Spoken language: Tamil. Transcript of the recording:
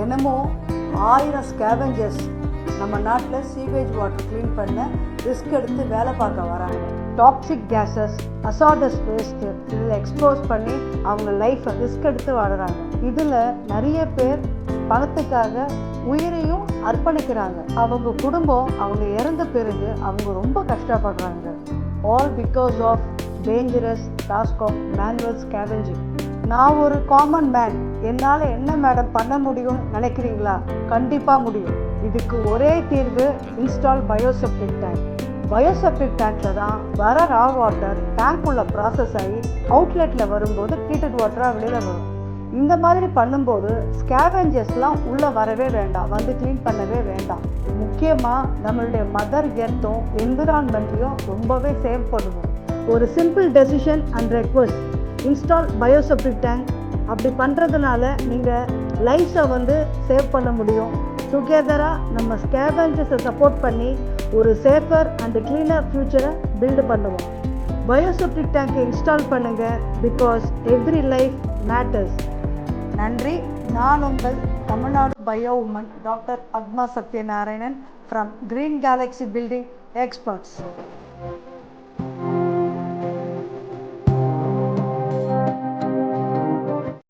தினமும் 1000 ஸ்கேவெஞ்சர்ஸ் நம்ம நாட்டில் சீவேஜ் வாட்டர் க்ளீன் பண்ண ரிஸ்க் எடுத்து வேலை பார்க்க வராங்க. டாக்ஸிக் கேஸஸ், அசார்டஸ் வேஸ்ட்டு இதில் எக்ஸ்போஸ் பண்ணி அவங்க லைஃப்பை ரிஸ்க் எடுத்து வாடுறாங்க. இதில் நிறைய பேர் பணத்துக்காக உயிரையும் அர்ப்பணிக்கிறாங்க. அவங்க குடும்பம் அவங்க இறந்த பிறகு அவங்க ரொம்ப கஷ்டப்படுறாங்க. All because of dangerous task of manual scavenging. நான் ஒரு காமன் மேன், என்னால் என்ன மேடம் பண்ண முடியும்னு நினைக்கிறீங்களா? கண்டிப்பாக முடியும். இதுக்கு ஒரே தீர்வு, இன்ஸ்டால் பயோசெப்டிக் டேங்க். பயோசெப்டிக் டேங்க்கில் தான் வர ரா வாட்டர் டேங்க்குள்ளே ப்ராசஸ் ஆகி அவுட்லெட்டில் வரும்போது ட்ரீட்டட் வாட்டராக வெளியில் வரும். இந்த மாதிரி பண்ணும்போது ஸ்கேவெஞ்சர்ஸ்லாம் உள்ளே வரவே வேண்டாம், வந்து க்ளீன் பண்ணவே வேண்டாம். முக்கியமாக நம்மளுடைய மதர் எர்த்தும் என்விரான்மெண்ட்டையும் ரொம்பவே சேவ் பண்ணுவோம். ஒரு simple decision and request, install bioseptic tank. அப்படி பண்ணுறதுனால நீங்கள் லைஃப்பை வந்து சேவ் பண்ண முடியும். டுகெதராக நம்ம ஸ்கேவெஞ்சர்ஸை சப்போர்ட் பண்ணி ஒரு சேஃபர் அண்ட் கிளீனர் ஃப்யூச்சரை பில்டு பண்ணுவோம். பயோசெப்டிக் டேங்கை இன்ஸ்டால் பண்ணுங்கள். Because every life matters. நன்றி. நான் உங்கள் Tamil Nadu bio woman doctor Padma Sathyanarayanan from Green Galaxy building experts.